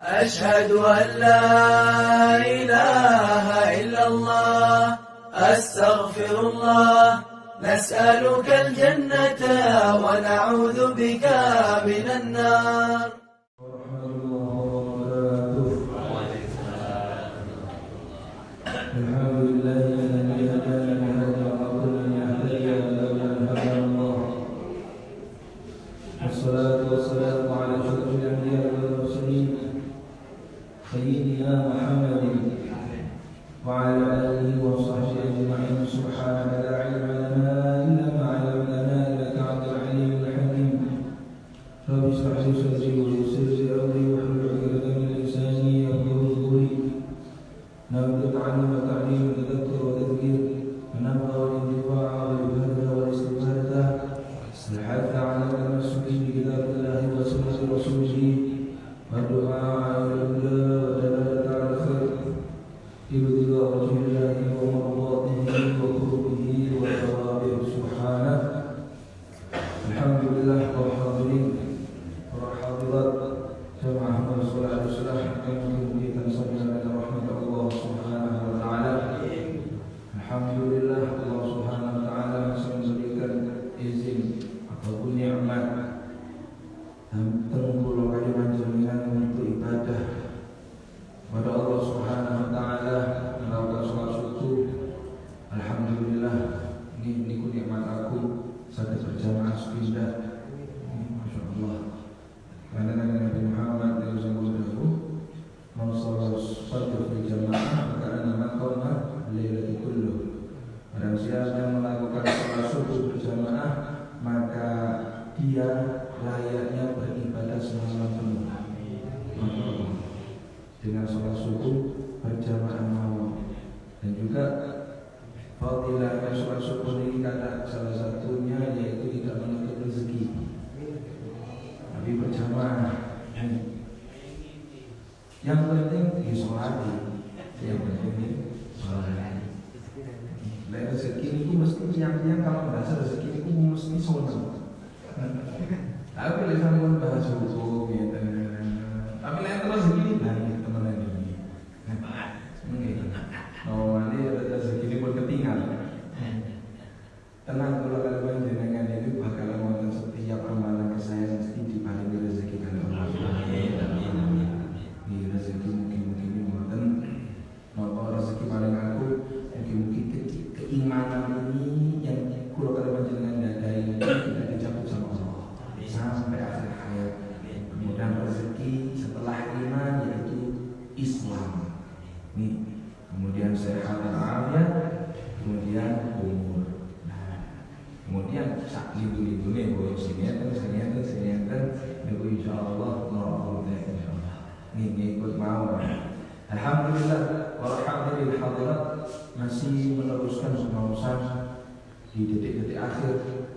أشهد أن لا إله إلا الله أستغفر الله نسألك الجنة ونعوذ بك من النار. والصلاة والسلام على أشرف الأنبياء والمرسلين سيدنا محمد وعلى آله وصحبه أجمعين. سبحانك لا علم لنا إلا ما علمتنا إنك أنت العليم الحكيم. رب اشرح لي صدري ويسر لي أمري واحلل عقدة من لساني يفقهوا قولي. نبذ العلم والتعليم والتذكر والتذكير ونبذ الانتفاع والإفادة والاستفادة الحث على التمسك بكتاب الله وسنة رسوله والدعاء إلى الهدى والدلالة على الخير ابتغاء وجه الله ومرضاته وقربه وثوابه سبحانه. الحمد لله والحاضرين والحاضرات جماعة رسول الله صلى الله عليه وسلم kita sampai rahmat Allah Subhanahu wa taala. Alhamdulillah Allah Subhanahu wa taala masih memberikan izin ataupun nikmat dan terkumpul kali panjenengan untuk ibadah kepada Allah Subhanahu wa taala melakukan sholat subuh. Alhamdulillah ini nikmat aku saat berjamaah sepindah. Masya Allah. Karena Nabi Muhammad SAW mau sholat berjamaah karena makamah lailatul kulluh. Barang siapa yang melakukan sholat subuh berjamaah maka dia layaknya beribadah semalam penuh. Dengan sholat subuh berjamaah malam. Dan juga fadilahnya sholat subuh ini kata salah satunya yaitu tidak menutup rezeki, tapi berjamaah. Yang penting disolati, yang penting sholat. Rezeki itu mesti tiang-tiang kalau merasa rezeki itu mesti sonam. Tapi kalau sampai bahas hukum ya, tapi lain terus rezeki banyak teman-teman ini. Oh nanti rezeki ini pun ketinggalan. Tenang kalau kalian jenengan ini bakalan wonten setiap amalan saya mesti diparingi rezeki dari Allah. Ini rezeki mungkin ini wonten. Napa rezeki paling aku mungkin keimanan ini yang kalau kalian jenengan dadai tidak dicabut sama Allah sampai akhir hayat. Kemudian rezeki setelah iman yaitu Islam. Nih, kemudian sehat dan afiat, kemudian umur. Kemudian sak libu-libune boyo sineten niku insyaallah nurul insyaallah. Nih ikut mau. Alhamdulillah walhamdulillah hadirat masih meneruskan pembahasan di detik-detik akhir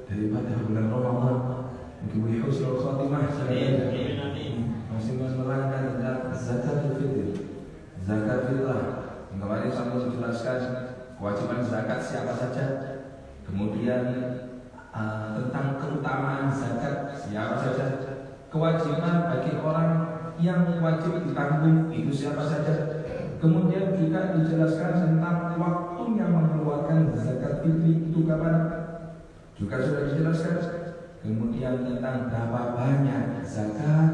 daripada bulan Ramadan. Mungkin husnul khatimah masih menerangkan tentang zakatul fitr, zakat fitrah. Kemarin saya menjelaskan kewajiban zakat siapa saja. Kemudian tentang keutamaan zakat siapa saja, kewajiban bagi orang yang wajib ditanggung itu siapa saja. Kemudian juga dijelaskan tentang waktunya mengeluarkan zakat fitri itu kapan, juga sudah dijelaskan. Kemudian tentang berapa banyak zakat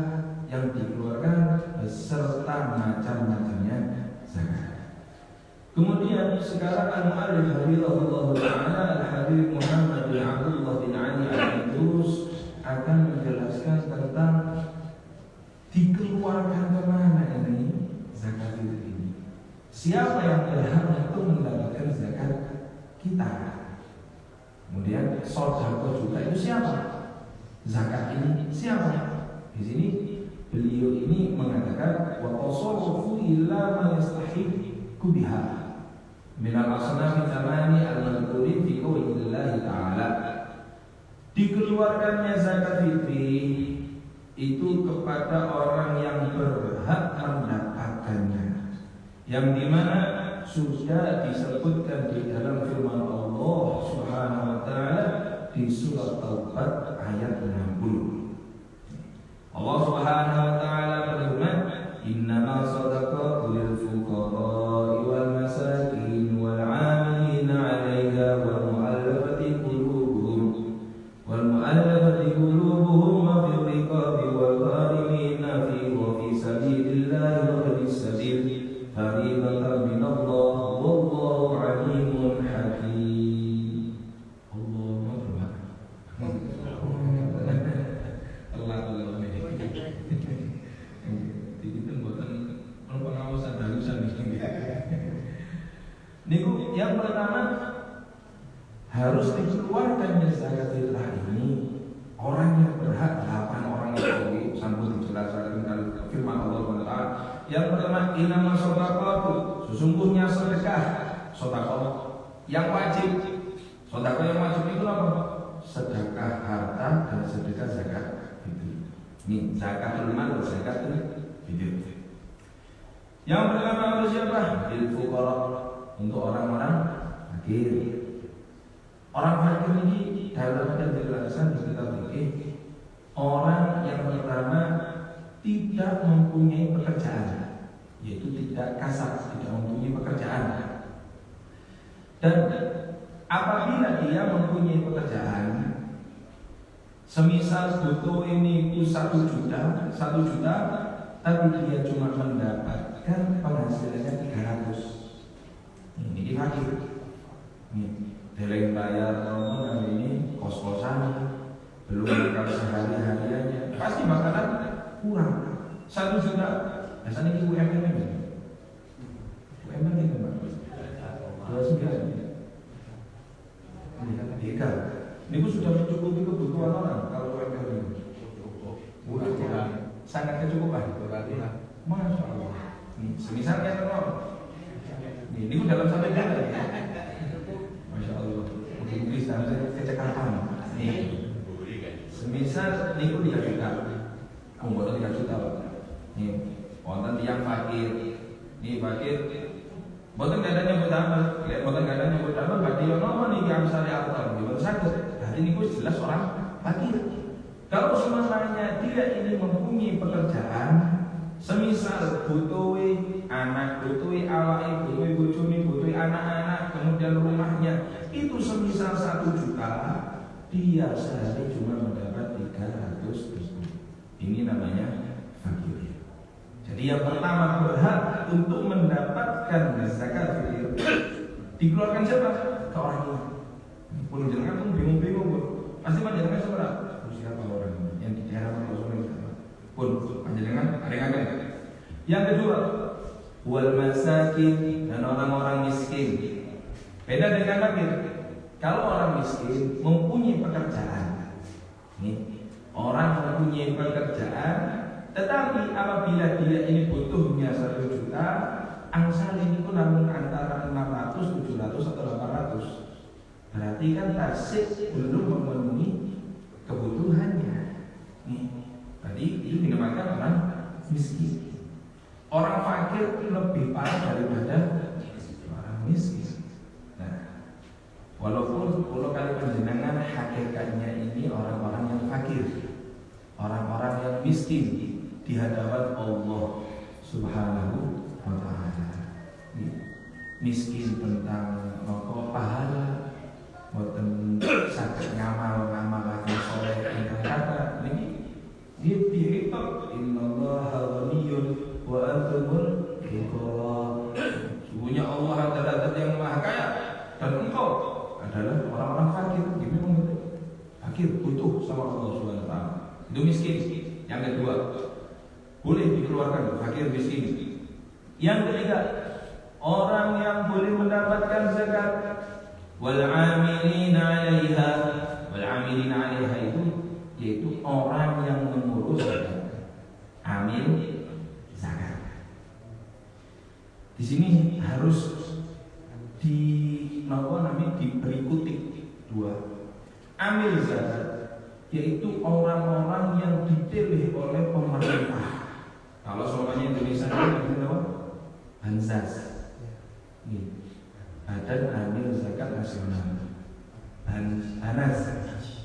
yang dikeluarkan beserta macam-macamnya zakat. Kemudian sekarang al-mu'allif hafizahullah ta'ala al-habib Muhammad bin Abdullah bin Ali al-Idrus akan menjelaskan tentang dikeluarkan kemana ini zakat ini. Siapa yang berhak untuk mendapatkan zakat kita? Kemudian sedekah juga itu siapa? Zakat ini siapa? Di sini beliau ini mengatakan wa tasawwufu illa ma yastahiqu biha minal asnafi thamani al-madhkurin fi qawlillahi ta'ala. Dikeluarkannya zakat fitri itu kepada orang yang berhak mendapatkannya, yang dimana sudah disebutkan di dalam firman Allah Subhanahu wa taala di surat Taubat ayat 60. Allah Subhanahu wa taala berfirman, Itu buatan pengawasan halusan ini. Niku yang pertama harus dikeluarkan zakat fitrah ini orang yang berhak 8 orang itu sambung dijelaskan dalam firman Allah Taala. Yang pertama innamas shadaqatu, sesungguhnya sedekah yang wajib. Sedekah yang wajib itu apa? Sedekah harta dan sedekah zakat itu. Ini zakatul mal, zakat itu. Yang pertama harus siapa? Lil fuqara, untuk orang-orang fakir. Orang fakir ini dalam penjelasan kita fikih orang yang pertama tidak mempunyai pekerjaan, yaitu tidak kasar, tidak mempunyai pekerjaan. Dan apabila dia mempunyai pekerjaan, semisal butuh ini 1 juta, tapi dia cuma mendapatkan penghasilannya 300. Ini fakir. Deleng bayar romo ini kos-kosan, belum makan sehari-hariannya, pasti makanan kurang. 1 juta, biasanya ini UMR ini. UMR itu Pak. 29. Ini sudah mencukupi kebutuhan orang kalau UMR ini. Sangat kecukupan. Masya Allah. Semisal kan ini dalam satu bulan. Masya Allah. Mungkin saya kecekapan. Semisal niku 3 juta. Umur 3 juta Pak. Nih, wonten tiyang fakir. Nih fakir. Mboten gadanya pertama, mboten gadanya pertama berarti yo nopo niki amsale arta, mboten saged. Berarti niku jelas orang fakir. Kalau semuanya dia ini mempunyai pekerjaan, semisal butuhi anak, butuhi awake, butuhi bojone, butuhi anak-anak, kemudian rumahnya itu semisal 1 juta, dia sehari cuma mendapat 300 ribu. Ini namanya fakir. Jadi yang pertama berhak untuk mendapatkan zakat fitrah dikeluarkan siapa? Ke orang tua. Pun jenengan pun bingung-bingung pun. Pasti panjenengan siapa? Siapa orang yang di daerah Rasulullah siapa? Pun panjenengan ringan. Yang kedua, wal masakin, dan orang-orang miskin. Beda dengan fakir. Kalau orang miskin mempunyai pekerjaan, nih orang mempunyai pekerjaan, tetapi apabila dia ini butuhnya 1 juta, angsal ini pun namun antara 600, 700 atau 800. Berarti kan tasik belum memenuhi kebutuhannya. Nih, tadi itu dinamakan orang miskin. Orang fakir lebih parah daripada orang miskin. Nah, walaupun kalau kali penjenengan hakikatnya ini orang-orang yang fakir, orang-orang yang miskin di hadapan Allah Subhanahu wa ta'ala. Miskin tentang nopo pahala, boten saged ngamal-ngamal lagi soleh ingkang kata niki dia dihitung innallaha ghaniyyun wa antumul fuqara. Sungguhnya Allah adalah zat yang maha kaya dan engkau adalah orang-orang fakir. Ini memang betul. Fakir butuh sama Allah Subhanahu wa ta'ala. Itu miskin. Yang kedua, boleh dikeluarkan fakir miskin. Yang ketiga, orang yang boleh mendapatkan zakat wal 'amilina 'alaiha. Wal 'amilina 'alaiha itu yaitu orang yang mengurus zakat. Amil zakat. Di sini harus diberi kutip 2. Amil zakat yaitu orang-orang yang dipilih oleh pemerintah. Kalau semuanya Indonesia itu apa? Bansas. Badan Amil Zakat Nasional. Banas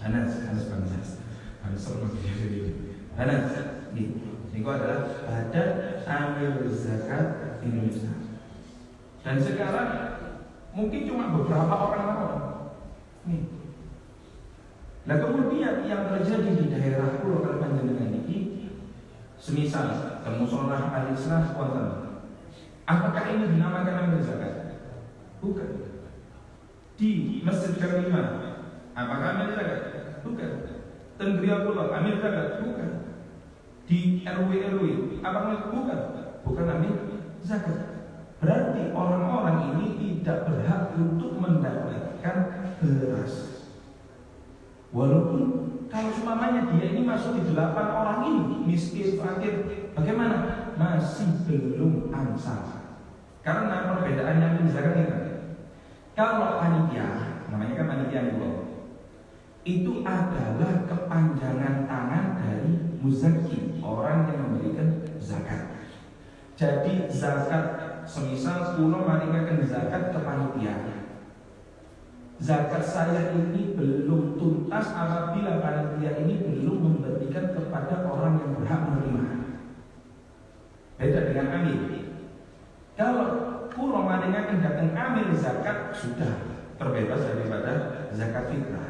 Bansas. Banas. Ini adalah Badan Amil Zakat Indonesia. Dan sekarang mungkin cuma beberapa orang. Nah kemudian yang terjadi di daerah Pulau Panjenengan ini, semisal kemusolah al-Islam wonten, apakah ini dinamakan amil zakat? Bukan. Di Masjid Karimah, apakah amil zakat? Bukan. Tenggria Pulau amil zakat? Bukan. di RW. Apakah bukan ambil zakat. Berarti orang-orang ini tidak berhak untuk mendapatkan beras. Walaupun kalau semuanya dia ini masuk di 8 orang ini miskin, fakir, bagaimana? Masih belum ansar. Karena perbedaannya ambil zakat ini. Kalau panitia, namanya kan panitia itu adalah kepanjangan tangan dari muzaki, orang yang memberikan zakat. Jadi zakat, semisal kulo maringaken zakat ke panitia, zakat saya ini belum tuntas apabila panitia ini belum memberikan kepada orang yang berhak menerima. Beda dengan amil. Kalau kulo maringaken datang amil zakat, sudah terbebas daripada zakat fitrah.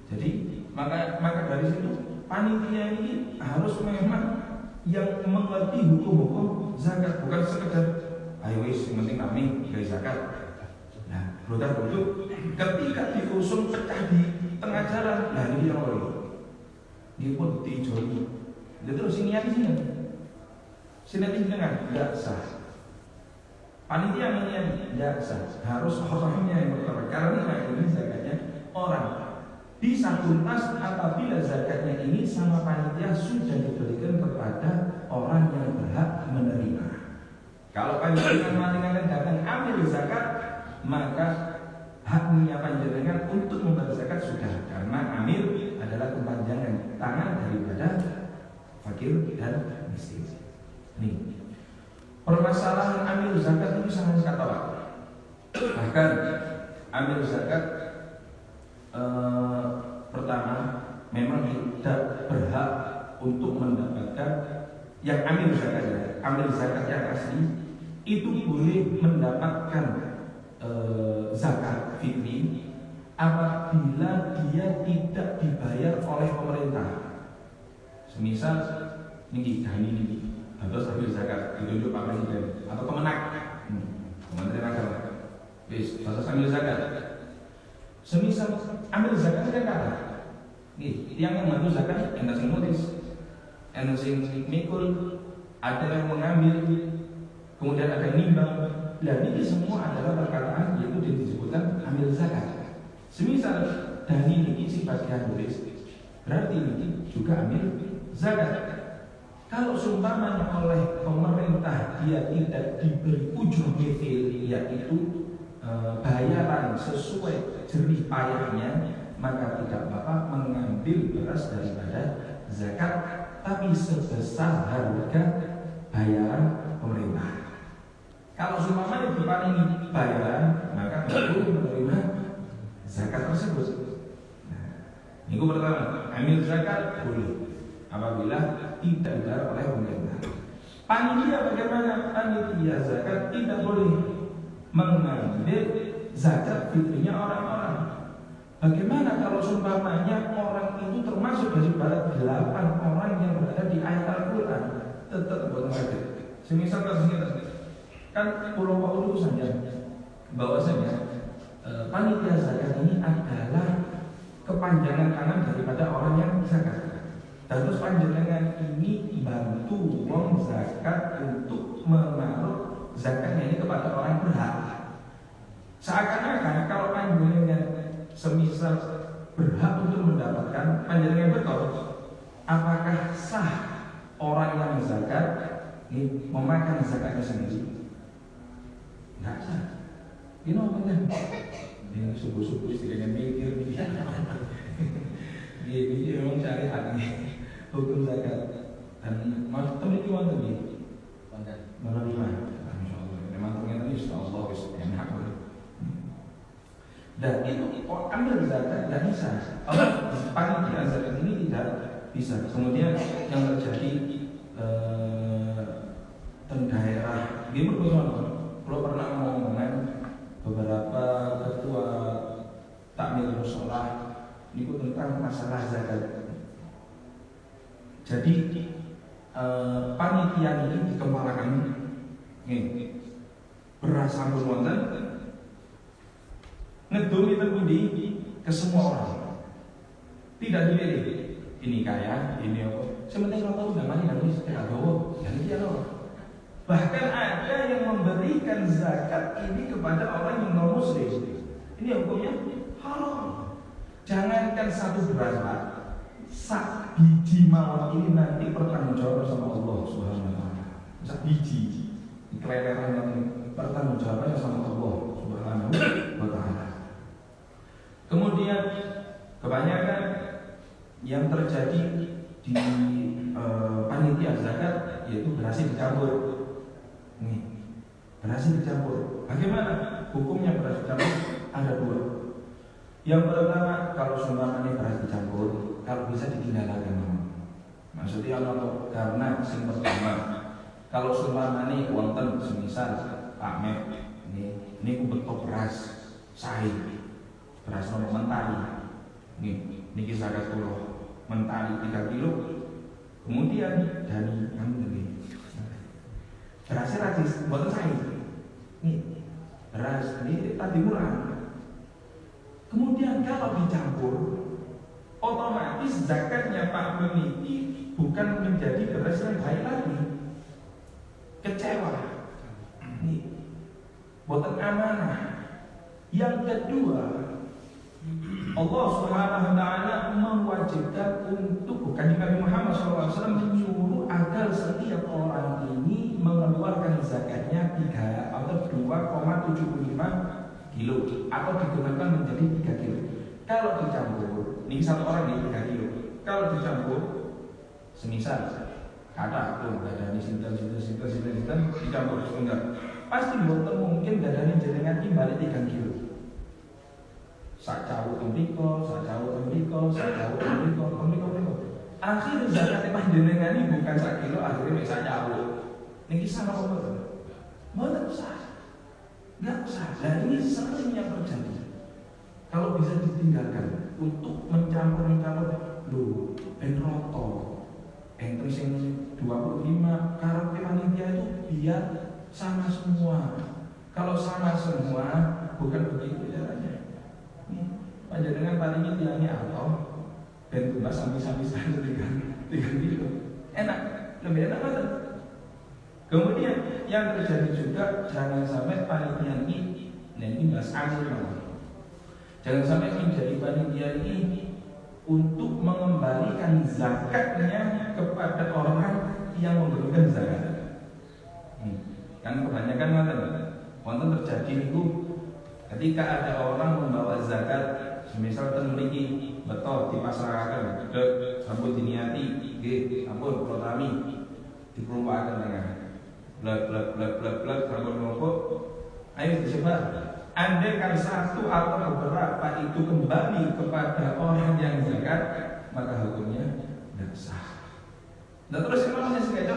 Jadi maka dari situ panitia ini harus memang yang mengerti hukum-hukum zakat, bukan sekedar ayo wis yang penting kami dari zakat. Nah, betul ketika diusung pecah di tengah jalan, nah ini yang lalu dia pun dijoli. Dia terus ini kan tidak sah. Panitia ini tidak sah. Harus orangnya yang pertama, karena ini zakatnya orang. Bisa tuntas apabila zakatnya ini sama panitia sudah diberikan kepada orang yang berhak menerima. Kalau panjenengan maringaken datang ambil zakat, maka haknya panjenengan untuk membayar zakat sudah, karena amil adalah kepanjangan tangan daripada fakir dan miskin. Nih, permasalahan amil zakat itu sangat katakan. Bahkan amil zakat pertama memang tidak berhak untuk mendapatkan yang amil zakat yang asli itu boleh mendapatkan zakat fitri apabila dia tidak dibayar oleh pemerintah. Semisal ini harus ambil zakat ditunjuk Pak Presiden atau Kemenak, Kementerian Agama, harus ambil zakat. Semisal ambil zakat kan kata, yang membantu zakat yang sing nulis, yang sing mikul, ada yang mengambil, kemudian ada yang nimbang. Dan ini semua adalah perkataan yaitu disebutkan ambil zakat. Semisal dan ini bagian tulis, berarti ini juga ambil zakat. Kalau seumpamanya oleh pemerintah dia tidak diberi ujung mithil, yaitu bayaran sesuai jerih payahnya, maka tidak apa mengambil beras daripada zakat, tapi sebesar harga bayaran pemerintah. Kalau seumpamanya diparingi bayaran, maka baru menerima zakat tersebut. Nah, ini pertama, ambil zakat boleh apabila tidak dibayar oleh pemerintah. Panitia bagaimana? Panitia zakat tidak boleh mengambil zakat fitrinya orang-orang. Bagaimana kalau seumpamanya orang itu termasuk daripada 8 orang yang berada di ayat Al-Quran, tetap buat mereka. Semisal kan pulau Pak saja, bahwasanya panitia zakat ini adalah kepanjangan tangan daripada orang yang zakat. Terus panjenengan ini bantu uang zakat untuk menaruh zakatnya ini kepada orang berhak. Seakan-akan kalau panjenengan semisal berhak untuk mendapatkan, panjenengan betul, apakah sah orang yang zakat ini memakan zakatnya sendiri? Nggak sah. Ini namanya ini subuh-subuh istilahnya mikir ini memang syariat nih hukum zakat dan mas temen itu menerima. Memang ternyata ini sudah Allah enak. Dan itu ambil zakat tidak bisa. Panitia zakat ini tidak bisa. Kemudian yang terjadi di daerah di kalau pernah ngomongkan beberapa ketua takmir musola itu tentang masalah zakat. Jadi panitia ini dikembangkan beras sampun wonten ngedul itu budi ke semua orang, tidak dipilih ini kaya, ini apa, Sementing kalau tahu namanya nanti setelah gawo, jadi dia loh. Bahkan ada yang memberikan zakat ini kepada orang yang non muslim. Ini hukumnya haram. Jangankan satu beras, sak biji mawar ini nanti pertanggungjawab sama Allah Subhanahu wa taala. Sak biji keleleran yang pertanggungjawabannya sama Allah Subhanahu wa taala. Kemudian kebanyakan yang terjadi di panitia zakat yaitu berhasil dicampur. Nih, berhasil dicampur. Bagaimana hukumnya berhasil dicampur? Ada dua. Yang pertama, kalau seumpamanya berhasil dicampur, kalau bisa ditinggalkan. Maksudnya kalau karena yang pertama, kalau seumpamanya wonten semisal Pak Mek, ini betul beras sahi, beras nomor mentari. Niki zakat kula mentari 3 kilo. Kemudian dari beras racis, mboten sae. Nih, beras ini tadi murah. Kemudian kalau dicampur, otomatis zakatnya Pak Meniti bukan menjadi beras yang baik lagi. Kecewa. Nih, mboten amanah. Yang kedua, Allah Subhanahu wa taala mewajibkan untuk Nabi Muhammad SAW menyuruh agar setiap orang ini mengeluarkan zakatnya 3 atau 2,75 kilo atau digunakan menjadi 3 kilo. Kalau dicampur, ini satu orang ini 3 kilo. Kalau dicampur, semisal kata aku nggak ada ini sinten dicampur enggak, pasti mungkin nggak ada jenengan balik 3 kilo. Sak jauh tembiko. Akhirnya zakat panjenengan ini bukan 1 kilo, akhirnya sak jauh. Niki sama apa? Mana usah? Nggak usah. Dan ini sering yang terjadi. Kalau bisa ditinggalkan untuk mencampur lu enroto, entry sing 25 karakter panitia itu biar sama semua. Kalau sama semua bukan begitu caranya. Panjenengan paling ini atau ben tumbas sampai-sampai 3 kilo. Enak, lebih enak kan? Kemudian yang terjadi juga jangan sampai panitia ini bahas amil. Jangan sampai menjadi panitia ini untuk mengembalikan zakatnya kepada orang yang memberikan zakat. Kan kebanyakan wonten terjadi itu ketika ada orang membawa zakat. Misal memiliki betul dipasrahkan ke sampun diniati, sampun protami diperumpakan dengan blak sampun ngopok, ayo disebar. Andai kan satu atau beberapa itu kembali kepada orang yang zakat, maka hukumnya tidak sah. Nah terus yang namanya sengaja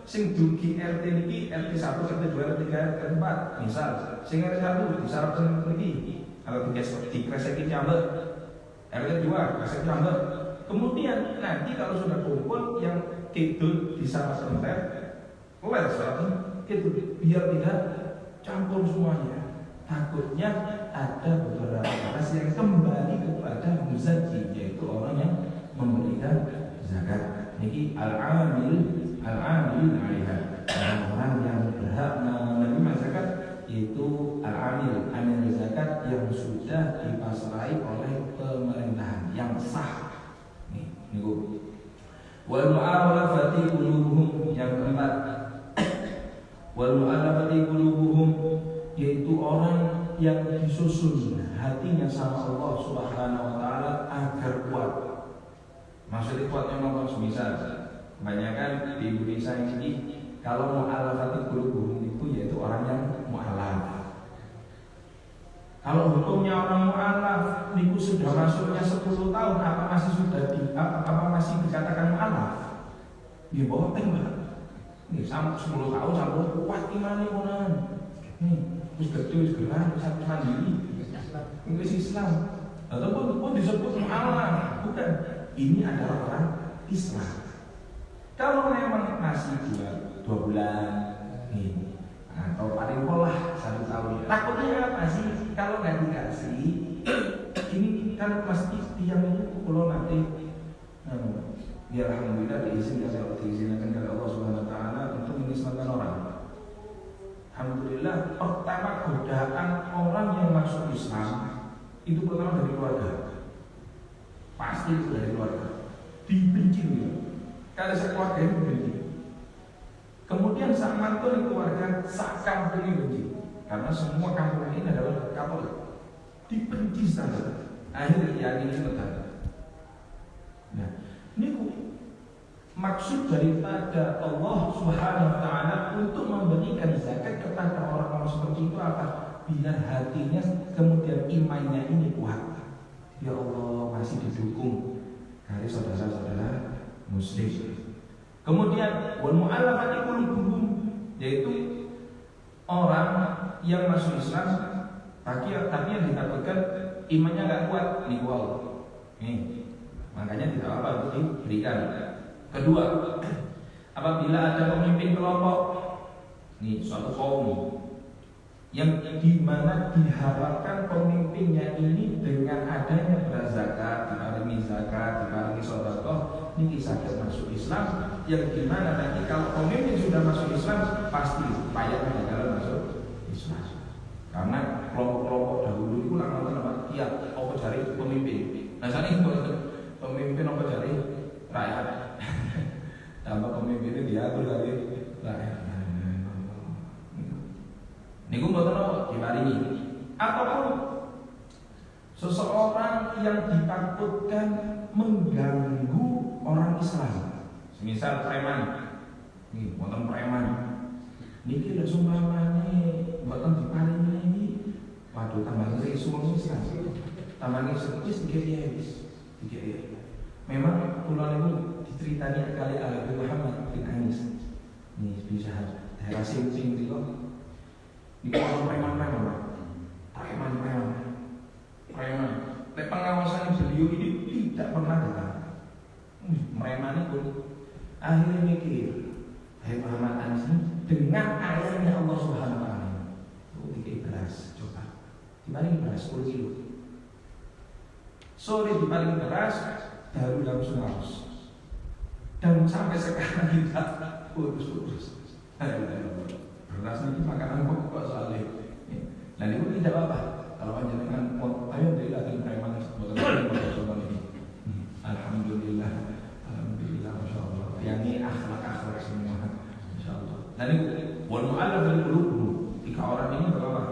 sing dugi RT niki RT 1, RT 2, RT 3, RT 4 misal sing RT 1 disyaratkan niki kalau dikresekin jambet, RT 2 kresek jambet. Kemudian nanti kalau sudah kumpul yang kidul disyaratkan itu biar tidak campur semuanya. Takutnya ada beberapa beras yang kembali kepada muzaki, yaitu orang yang memberikan zakat. Niki al-amil alaiha, orang yang berhak menerima zakat itu al-amil zakat yang sudah dipasrai oleh pemerintahan yang sah. Niku. Wal mu'alafati qulubuhum, yang keempat. Wal mu'alafati qulubuhum, yaitu orang yang disusun hatinya sama Allah Subhanahu wa taala agar kuat. Maksudnya kuatnya apa? Misal kebanyakan di Indonesia ini kalau mu'alafati qulubuhum itu yaitu orang yang mu'alaf. Kalau hukumnya orang mu'alaf niku sudah masuknya 10 tahun, apa masih dikatakan mu'alaf? Di bawah tembak. Nih sampai 10 tahun sampai kuat imane konan. Nih, wis gede wis gerak wis mandiri. Inggris Islam. Ataupun disebut mu'alaf, bukan. Ini adalah orang Islam. Kalau memang masih 2 bulan nih atau paling pola 1 tahun, takutnya apa sih kalau nggak dikasih? Ini kan pasti tiang itu kalau nanti Ya alhamdulillah diizinkan oleh Allah Subhanahu wa taala untuk mengislamkan orang. Alhamdulillah pertama godaan orang yang masuk Islam itu pertama dari keluarga. Pasti itu dari keluarga. Dibenci dia. Kalau sekeluarga itu dibenci. Kemudian sak mantun keluarga sak kampung ini benci. Karena semua kampung ini adalah Katolik. Dibenci saja. Akhirnya yakini betul. Nah, ini maksud daripada Allah Subhanahu wa taala untuk memberikan zakat kepada orang-orang seperti itu apa? Biar hatinya kemudian imannya ini kuat. Ya Allah masih didukung dari saudara-saudara muslim. Kemudian wal mu'allafati qulubuhum, yaitu orang yang masuk Islam tapi yang ditakutkan imannya nggak kuat nih wow. Nih, makanya tidak apa untuk diberikan. Kedua, apabila ada pemimpin kelompok, nih suatu kaum yang dimana diharapkan pemimpinnya ini dengan adanya berzakat, diparingi zakat, diparingi sedekah, ini zakat masuk Islam, yang dimana nanti kalau pemimpin sudah masuk Islam pasti payahnya dalam masuk Islam. Karena kelompok-kelompok dahulu itu lama-lama tiap apa cari pemimpin. Nah saat ini pemimpin apa cari rakyat. Tambah pemimpinnya diatur dari rakyat. Niku mboten apa diparingi. Ataupun seseorang yang ditakutkan mengganggu orang Islam. Semisal preman. Nih, wonten preman. Niki lho sumpamane mboten diparingi ini. Waduh tambah ngeri suwung Islam. Tambah ngeri wis nggih memang kula niku diceritani kali Al Muhammad bin Anis. Nih bisa daerah Simping itu. Di orang preman. Pengawasan beliau ini tidak pernah datang. Preman itu akhirnya mikir, hai Muhammad Anis ini dengan ayatnya Allah Subhanahu Wa Taala. Itu beras, coba dipaling beras 10 kilo. Sore dipaling beras, baru langsung haus. Dan sampai sekarang kita putus. Beras ini makanan pokok soalnya. Nah itu tidak apa-apa. Kalau panjenengan ayo dari lagi preman ini. Alhamdulillah, masya Allah. Yang ini akhlak semua, masya Allah. Nah ini wal mu'allafati qulubuhum. 3 orang ini berapa?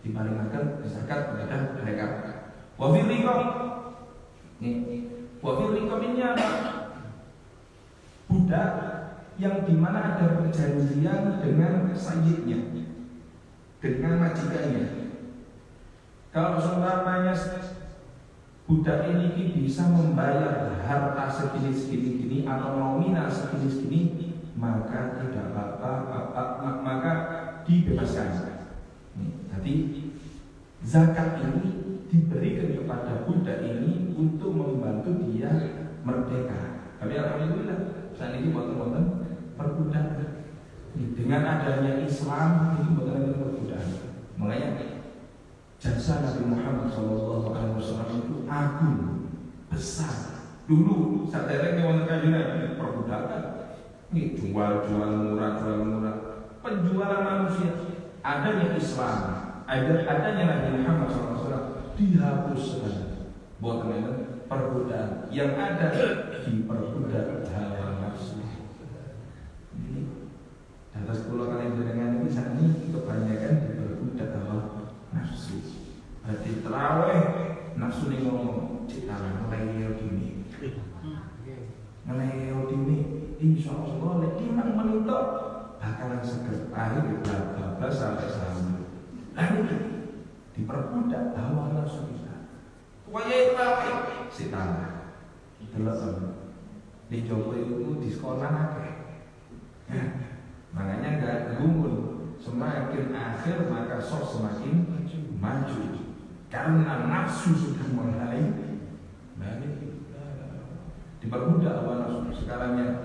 Diparingakan zakat kepada mereka. Wa fil riqab. Wa fil riqab ini apa? Budak yang dimana ada perjanjian dengan sayyidnya, dengan majikannya. Kalau seumpamanya budak ini bisa membayar harta segini atau nominal segini, maka tidak apa-apa, maka dibebaskan. Jadi zakat ini diberikan kepada budak ini untuk membantu dia merdeka. Tapi alhamdulillah saat ini buatan perbudakan. Dengan adanya Islam ini bukan perbudakan. Makanya jasa Nabi Muhammad SAW itu agung, besar. Dulu saat ini wonten kajian perbudakan. Ini jual murah. Penjualan manusia. Adanya Islam, adanya Nabi Muhammad SAW dihapus saja. Bukan perbudakan. Yang ada diperbudak hawa nafsu. Atas pulau kalian dengan ini saat ini kebanyakan diperbudak hawa nafsu. Berarti terawih nafsu ini ngomong cita ngeleo dini, insya Allah iman menutup bakalan seger akhir bablas sampai sahur. Lalu diperbudak hawa nafsu kita. Pokoknya itu apa? Cita di Joko itu di sekolah akeh. Makanya enggak gumun. Semakin akhir maka sok semakin maju. Karena nafsu sudah mulai diperbudak hawa nafsu sekarangnya.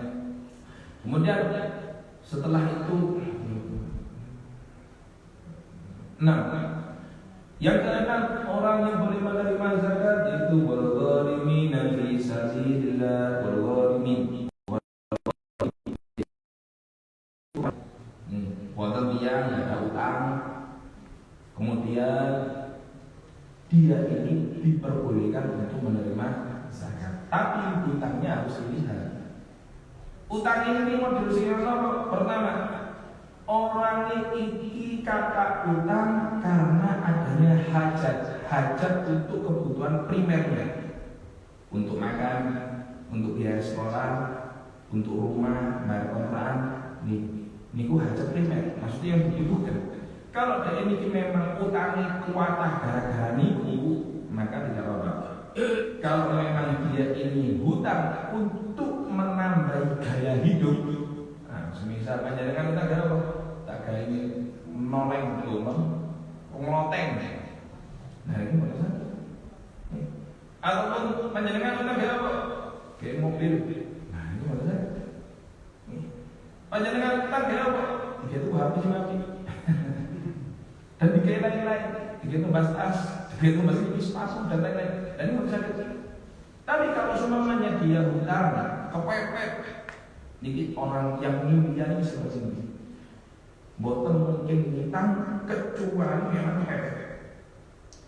Kemudian setelah itu yang keenam, orang yang boleh menerima zakat yaitu wal-gharimina fi sabilillah, wal-gharimina min wonten tiyang ada utang, kemudian dia ini diperbolehkan untuk menerima zakat, tapi hutangnya harus dilihat. Utang ini model sinono pertama, orang iki kakak utang karena adanya hajat untuk kebutuhan primernya, untuk makan, untuk biaya sekolah, untuk rumah, bayar kontrakan, niku hajat primer, maksudnya yang dibutuhkan. Kalau dia ini memang utangnya kuatah gara-gara niku, maka tidak apa-apa. Kalau memang dia ini hutang untuk menambah gaya hidup, nah, semisal panjenengan utang gara apa? Tak gaya ini noleng ngeloteng. Nah ini mana saja. Ataupun panjenengan utang gara apa? Kayak mobil. Nah ini mana saja. Panjenengan utang gara apa? Dia tuh habis mati. Dan dikira lain-lain, dikira bahas tas, dikira bahas tipis pasung dan lain-lain. Dan ini bisa kecil. Tapi kalau semuanya dia hutang, kepepet, ini orang yang mulia ini seperti ini. Boten mungkin hutang kecuali memang kepepet.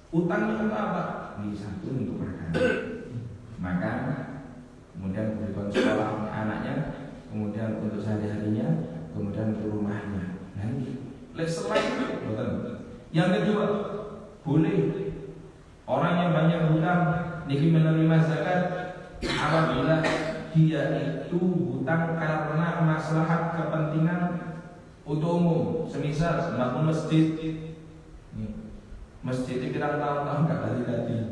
Utangnya untuk apa? Bisa satu untuk makan, kemudian kebutuhan sekolah anaknya, kemudian untuk sehari-harinya, kemudian untuk rumahnya. Nah ini. Selain itu, yang kedua, boleh orang yang banyak hutang niki menerima zakat apabila dia itu hutang karena maslahat kepentingan untuk umum, semisal bangun masjid, masjid itu kita tahun-tahun nggak tadi,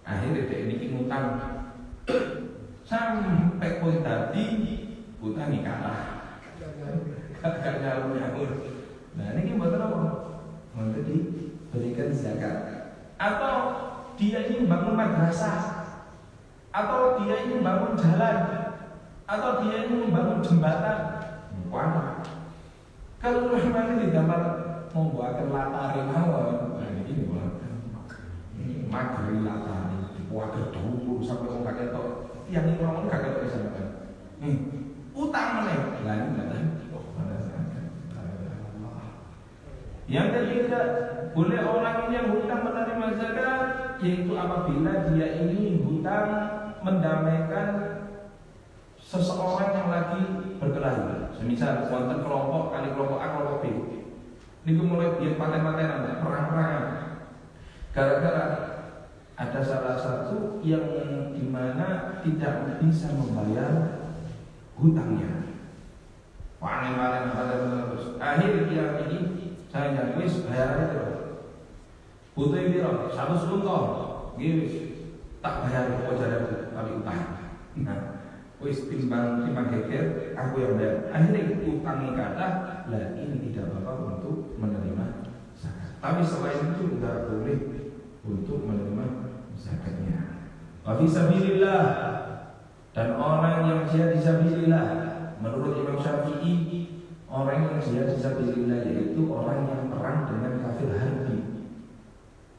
akhirnya dia niki hutang sampai pun tadi hutang ini kalah, gak nyaur. Nah ini buat apa? Untuk diberikan zakat. Atau dia ini bangun madrasah, atau dia ini bangun jalan, atau dia ini membangun jembatan. Wah, kalau memang ini dapat membuatkan latari mawon, nah ini buat ini magri latari, dibuat dulu sampai orang kakek tok, yang ini orang kakek tok bisa makan. Utang mana? Lain nggak. Yang ketiga, boleh orang ini yang hutang menerima zakat, yaitu apabila dia ini hutang mendamaikan seseorang yang lagi berkelahi. Semisal wonten kelompok kali kelompok A kelompok B. Ini mulai biar paten-patenan, perang-perangan. Gara-gara ada salah satu yang dimana tidak bisa membayar hutangnya. Panen-panen terus. Akhir dia ini saya jadi wis bayar aja terus. Butuh piro? 1 selungkong. Nggih wis tak bayar kok jare tapi utang. Nah, wis timbang geger aku yang bayar. Akhirnya utangnya kathah, lah ini tidak apa-apa untuk menerima zakat. Tapi selain itu enggak boleh untuk menerima zakatnya. Wa fi sabilillah, dan orang yang jihad fisabilillah menurut Imam Syafi'i, orang yang jihad fisabilillah yaitu orang yang perang dengan kafir harbi.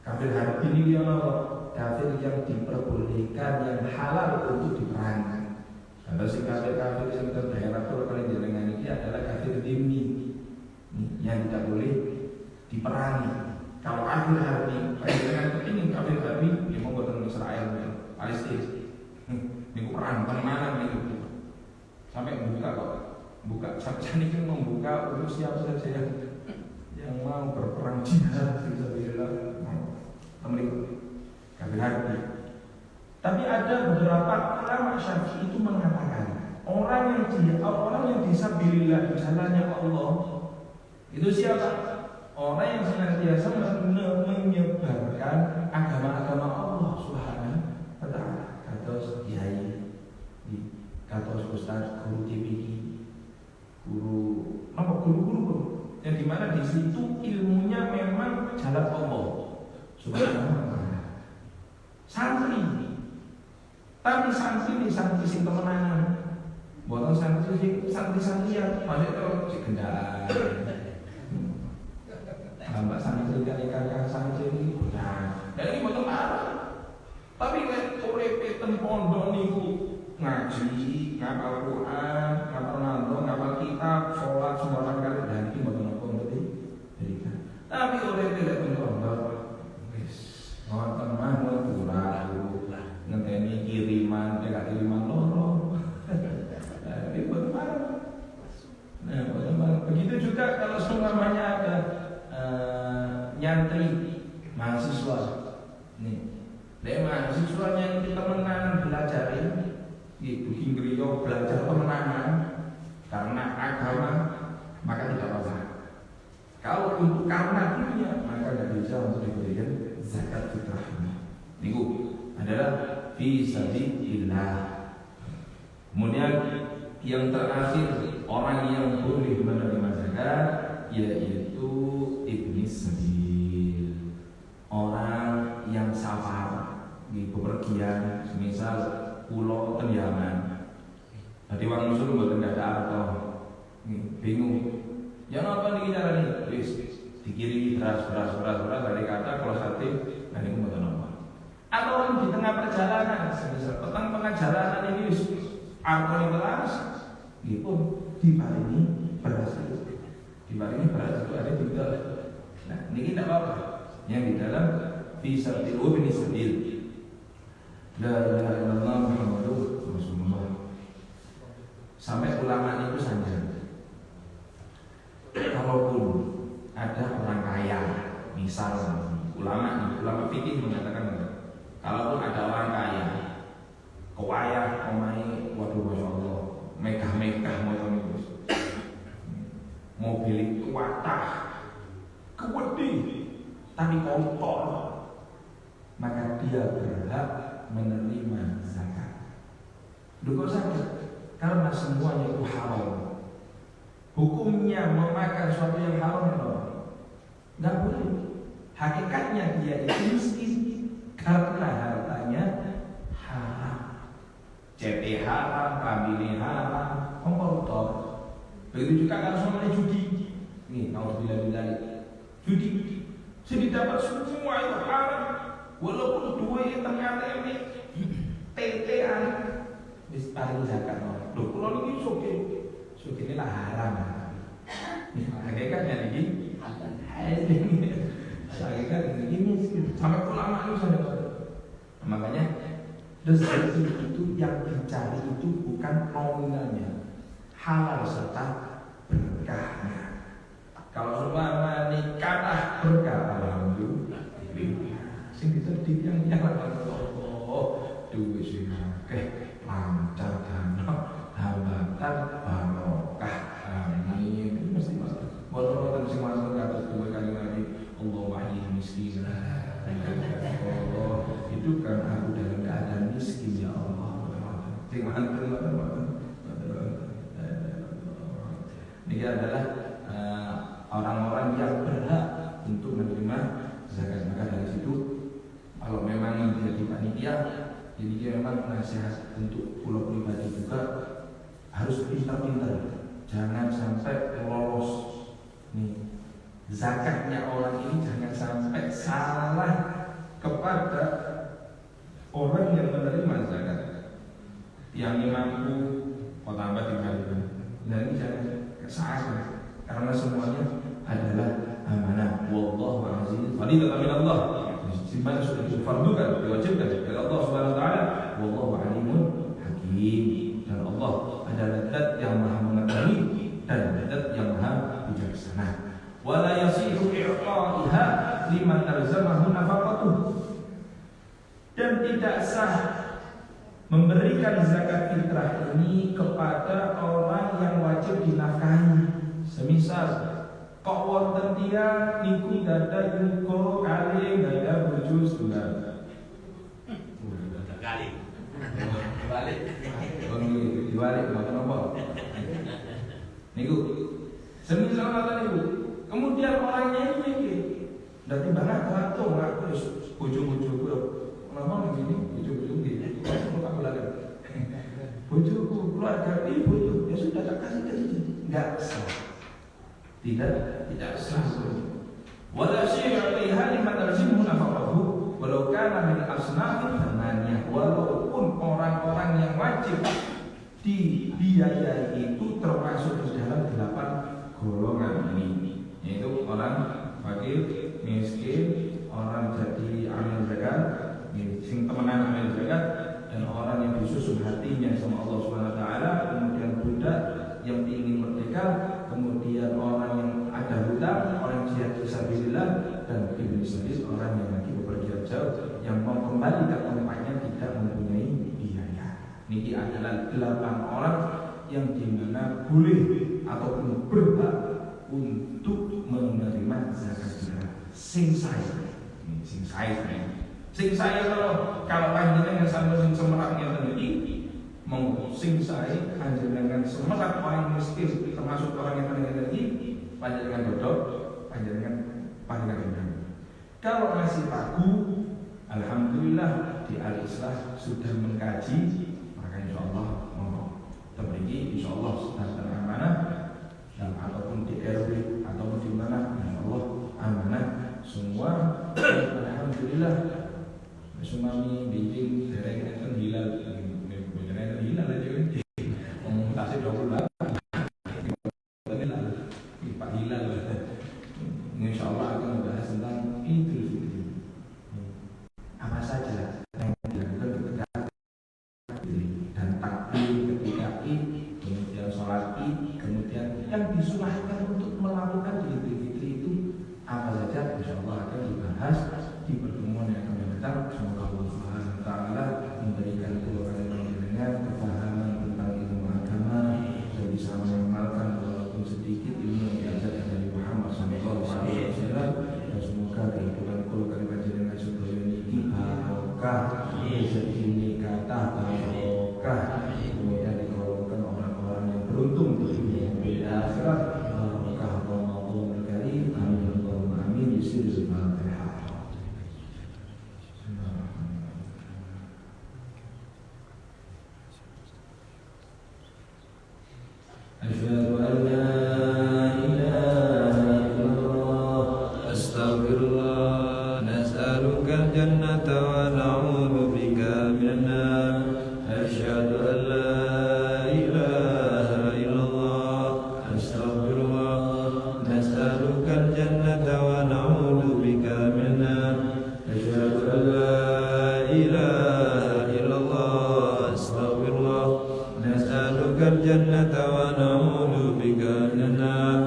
Kafir harbi ini dia apa? Kafir yang diperbolehkan, yang halal untuk diperangi. Kalau si kafir-kafir yang terdaerah itu paling jenengan ini adalah kafir dhimmi, yang tidak boleh diperangi. Kalau kafir harbi, dengan ini kafir harbi, dia mau buatan Israel, Palestina. Ini perang, mana itu? Sampai buka sampai ini membuka untuk siapa saja yang mau berperang jihad fisabilillah. Teman-teman, kafir harbi. Tapi ada beberapa ulama Syafi'i itu mengatakan orang yang fisabilillah di jalannya Allah itu siapa? Orang yang senantiasa menyebarkan agama-agama Allah Subhanahu wa ta'ala. Kados kiai, kados ustaz, guru TPI, guru yang dimana di situ ilmunya memang jalan Allah Subhanahu wa ta'ala. Santri, tapi santri sing temenan, bukan santri yang maksudnya si gendaan. Mbak santri kan santri ini udah. Dan ini bukan marah. Tapi kan urip ten pondok niku ngaji, ngapal Quran, ngapal nandong, ngapal kitab, sholat semua kali dan ini bukan apa berarti. Tapi oleh tidak benar, guys, nonton mah mau kurang, ngenteni kiriman, kiriman loro. Ini bagaimana? Nah, bagaimana? Begitu juga kalau semuanya ada nyantri mahasiswa, nih, dari mahasiswanya ini temenan belajar ini. Itu Inggrio belajar kemenangan karena agama maka tidak apa-apa. Kalau untuk karena dunia maka tidak bisa untuk diberikan zakat fitrahnya. Itu adalah fi sabilillah. Kemudian yang terakhir orang yang boleh menerima zakat yaitu ibni sabil, orang yang safar di bepergian, misal pulau Tenyaman. Tadi orang Muslim bukan ada arto, bingung. Yang apa nih cara nih? Wis dikirimi beras dari kata kalau sate, nah ini bukan apa. Atau orang di tengah perjalanan, semisal petang pengajaran ini wis arto ini beras, gitu diparingi beras itu, ada tinggal. Nah ini tidak apa-apa. Yang di dalam bisa diubah sabil. La ilaha illallah Muhammadur Rasulullah. Sampai ulama itu saja. Kalaupun ada orang kaya, misal ulama fikih mengatakan, kalaupun ada orang kaya, kaya omai, waduh masya Allah, megah motor itu, mobil kuatah, kewedi, tapi kotor, maka dia berhak menerima zakat. Dukung saja, karena semuanya itu haram. Hukumnya memakan sesuatu yang haram nggak boleh. Hakikatnya dia itu miskin karena hartanya haram. CT haram, kambing haram, koruptor. Begitu juga kalau semuanya judi. Nih, naudzubillah judi. Jadi dapat semua itu haram. Walaupun duit ternyata ini TT-an wis paling zakat. Lho kula niki sugih lah haram. Hakikatnya niki hakikat ini miskin. Sampai ulama itu sudah. Makanya rezeki itu yang dicari itu bukan nominalnya, halal serta berkahnya. Kalau umpama nikah berkah, alhamdulillah. Sing diterdip yang duwe sing akeh lancar dana hambatan barokah amin. Ini mesti boten sing masuk atas dua kali lagi Allah wahyi miskin. Allah itu kan aku dalam keadaan miskin ya Allah. Sing manten ini adalah orang-orang yang berhak untuk menerima zakat. Maka dari situ kalau memang menjadi panitia, jadi dia memang nasihat untuk pulau pribadi juga harus pintar-pintar, jangan sampai lolos nih zakatnya orang ini, jangan sampai salah kepada orang yang menerima zakat. Yang mampu kau tambah 3.000, dan ini jangan salah karena semuanya adalah amanah. Wallahu a'lam. Fadilah min Allah. Simpan sudah difardukan, diwajibkan oleh Allah Subhanahu wa taala. Wallahu alimun hakim. Dan Allah adalah zat yang Maha mengetahui dan zat yang Maha bijaksana. Wala yasihu i'ta'iha liman alzamahu nafaqatuh. Dan tidak sah memberikan zakat fitrah ini kepada orang yang wajib dinafkahi. Semisal kok wonten tiyang niku gadah yuga kali gadah bojo setunggal. Kali. Balik. Diwalik mboten apa. Niku semisal ngoten niku. Kemudian orangnya ini mikir, dadi banget waktu aku wis bojo-bojoku ngomong begini, bojo-bojoku iki. Kok tak belajar. Bojoku keluarga ibu ya sudah tak kasih. Enggak sah. Tidak sah. Wala syai'a liman tarzimu nafaqahu walau kana min asnafil thamaniyah. Walaupun orang orang-orang yang wajib dibiayai itu termasuk di dalam 8 golongan ini, yaitu orang fakir, miskin, orang jadi amil zakat, sing temenan amil zakat, dan orang yang disusun hatinya sama Allah Subhanahu wa taala, kemudian budak yang ingin merdeka, kemudian orang yang ada hutang, orang jihad fisabilillah, dan ibn sabil, orang yang lagi bepergian jauh yang mau kembali ke tempatnya tidak mempunyai biaya. Ini adalah 8 orang yang dimana boleh ataupun berhak untuk menerima zakat fitrah. Sing saya kalau panjenengan sampai sing semeraknya tadi mau sing saya panjenengan semerak orang miskin termasuk orang yang paling tadi panjenengan dodok, panjenengan rendang. Kalau masih ragu, alhamdulillah di Al-Islah sudah mengkaji, maka insyaallah monggo terbagi insyaallah sedang amanah, dan ataupun di RW ataupun di mana insyaallah amanah semua. Alhamdulillah sumami bimbing dereng enten hilal aja kan ngomong tasik 20 Pak Hilal. Insyaallah akan membahas tentang Idul Fitri. Apa saja yang dilakukan ketika dan takbir ketika Id, kemudian sholat Id, kemudian yang disunahkan untuk melakukan di Idul Fitri itu apa saja, insyaallah akan dibahas di pertemuan yang akan datang. Semoga Allah Subhanahu wa taala memberikan kepada panjenengan kefahaman tentang ilmu agama dan bisa mengamalkan walaupun sedikit ilmu yang diajarkan dari Muhammad sallallahu alaihi wasallam, dan semoga kehidupan keluarga panjenengan sedaya niki barokah, rezeki kata barokah, kemudian digolongkan orang-orang yang beruntung di dunia dan akhirat. Barokah Ramadan karim. Amin Allahumma amin. Bismillahirrahmanirrahim. Asyhadu an la ilaha illallah, astaghfirullah, nas'aluka al-jannata wa na'udzu bika minan nar. Asyhadu an la ilaha illallah, astaghfirullah, nas'aluka al-jannata wa na'udzu bika minan nar. Asyhadu an la ilaha illallah, astaghfirullah, nas'aluka al-jannata wa na'udzu bika minan nar.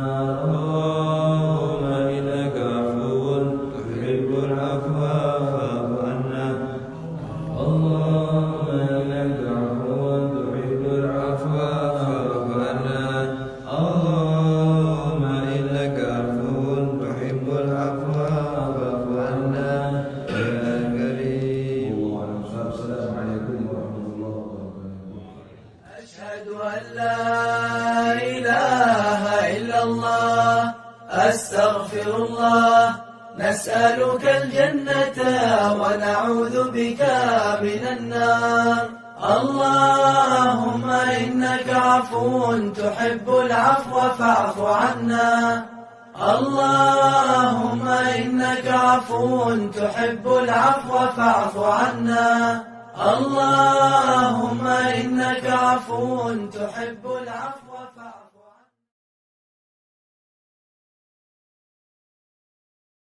Allahumma innaka 'afuwun tuhibbul 'afwa fa'fu 'anna. Allahumma innaka 'afuwun tuhibbul 'afwa fa'fu 'anna. Allahumma innaka 'afuwun tuhibbul 'afwa fa'fu 'anna ya karim. Wassalamualaikum warahmatullahi wabarakatuh. أشهد أن لا إله إلا الله أستغفر الله نسألك الجنة ونعوذ بك من النار اللهم إنك عفو تحب العفو فاعف عنا اللهم إنك عفو تحب العفو فاعف عنا اللهم إنك عفو تحب العفو